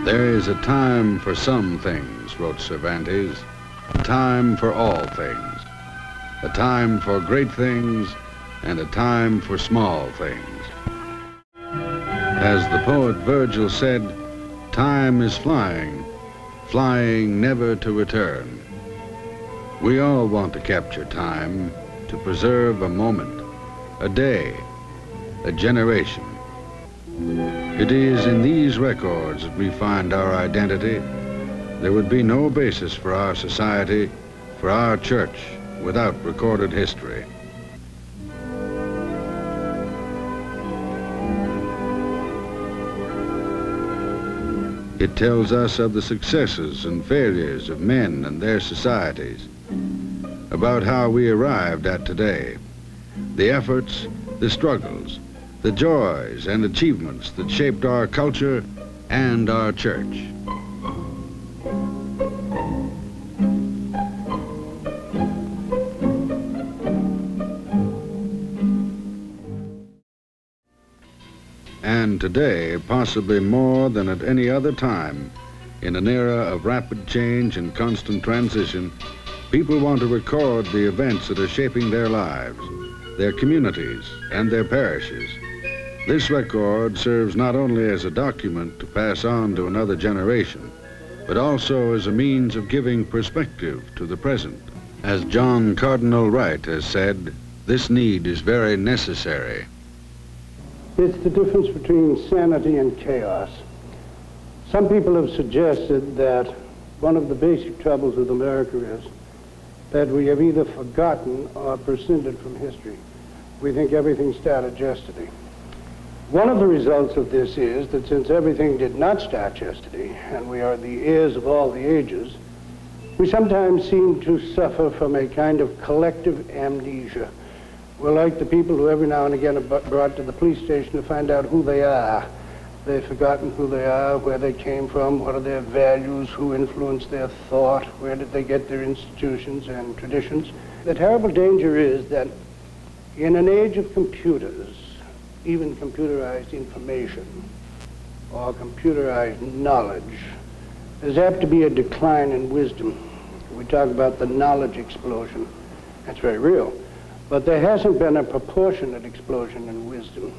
There is a time for some things, wrote Cervantes, a time for all things, a time for great things, and a time for small things. As the poet Virgil said, time is flying, flying never to return. We all want to capture time, to preserve a moment, a day, a generation. It is in these records that we find our identity. There would be no basis for our society, for our church, without recorded history. It tells us of the successes and failures of men and their societies, about how we arrived at today, the efforts, the struggles, the joys and achievements that shaped our culture and our church. And today, possibly more than at any other time, in an era of rapid change and constant transition, people want to record the events that are shaping their lives, their communities, and their parishes. This record serves not only as a document to pass on to another generation, but also as a means of giving perspective to the present. As John Cardinal Wright has said, this need is very necessary. It's the difference between sanity and chaos. Some people have suggested that one of the basic troubles with America is that we have either forgotten or prescinded from history. We think everything started yesterday. One of the results of this is that since everything did not start yesterday, and we are the heirs of all the ages, we sometimes seem to suffer from a kind of collective amnesia. We're like the people who every now and again are brought to the police station to find out who they are. They've forgotten who they are, where they came from, what are their values, who influenced their thought, where did they get their institutions and traditions. The terrible danger is that in an age of computers, even computerized information or computerized knowledge, there's apt to be a decline in wisdom. We talk about the knowledge explosion. That's very real. But there hasn't been a proportionate explosion in wisdom.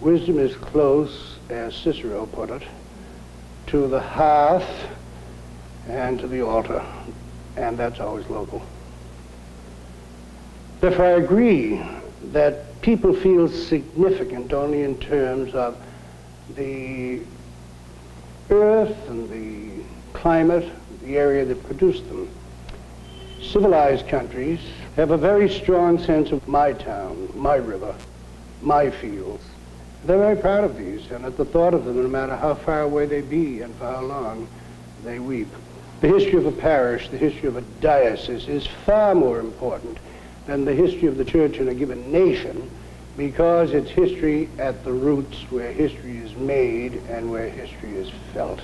Wisdom is close, as Cicero put it, to the hearth and to the altar, and that's always local. Therefore, I agree that people feel significant only in terms of the earth and the climate, the area that produced them. Civilized countries have a very strong sense of my town, my river, my fields. They're very proud of these, and at the thought of them, no matter how far away they be and for how long, they weep. The history of a parish, the history of a diocese is far more important than the history of the church in a given nation, because it's history at the roots where history is made and where history is felt.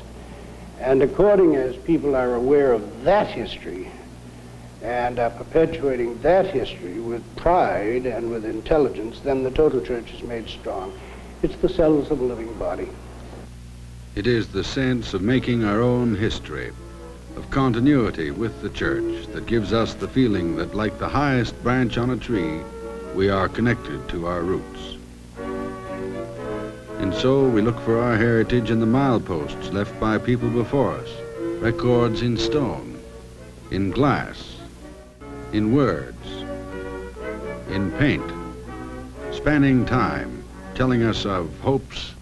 And according as people are aware of that history and are perpetuating that history with pride and with intelligence, then the total church is made strong. It's the cells of a living body. It is the sense of making our own history, of continuity with the church, that gives us the feeling that, like the highest branch on a tree, we are connected to our roots. And so we look for our heritage in the mileposts left by people before us, records in stone, in glass, in words, in paint, spanning time, telling us of hopes,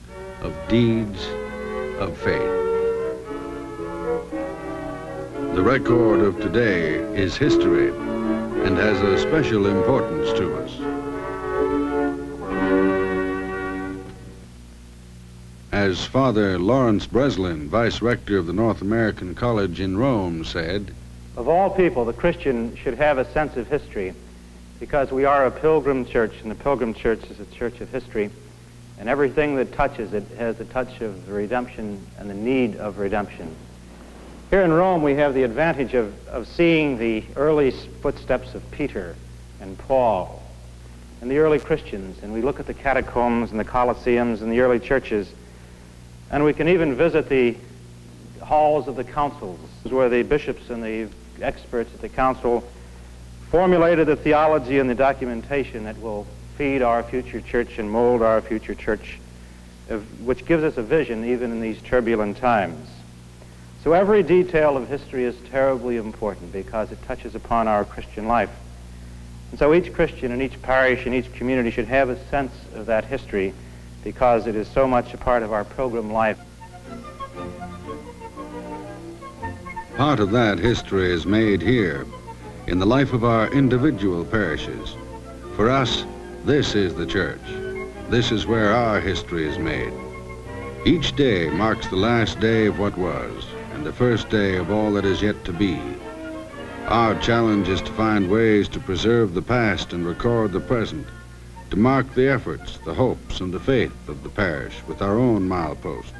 of deeds, of faith. The record of today is history and has a special importance to us. As Father Lawrence Breslin, Vice Rector of the North American College in Rome, said, "Of all people, the Christian should have a sense of history, because we are a pilgrim church, and the pilgrim church is a church of history, and everything that touches it has a touch of redemption and the need of redemption." Here in Rome, we have the advantage of seeing the early footsteps of Peter and Paul and the early Christians, and we look at the catacombs and the Colosseums and the early churches, and we can even visit the halls of the councils, where the bishops and the experts at the council formulated the theology and the documentation that will feed our future church and mold our future church, which gives us a vision even in these turbulent times. So every detail of history is terribly important because it touches upon our Christian life. And so each Christian in each parish and each community should have a sense of that history because it is so much a part of our pilgrim life. Part of that history is made here in the life of our individual parishes. For us, this is the church. This is where our history is made. Each day marks the last day of what was and the first day of all that is yet to be. Our challenge is to find ways to preserve the past and record the present, to mark the efforts, the hopes, and the faith of the parish with our own mileposts.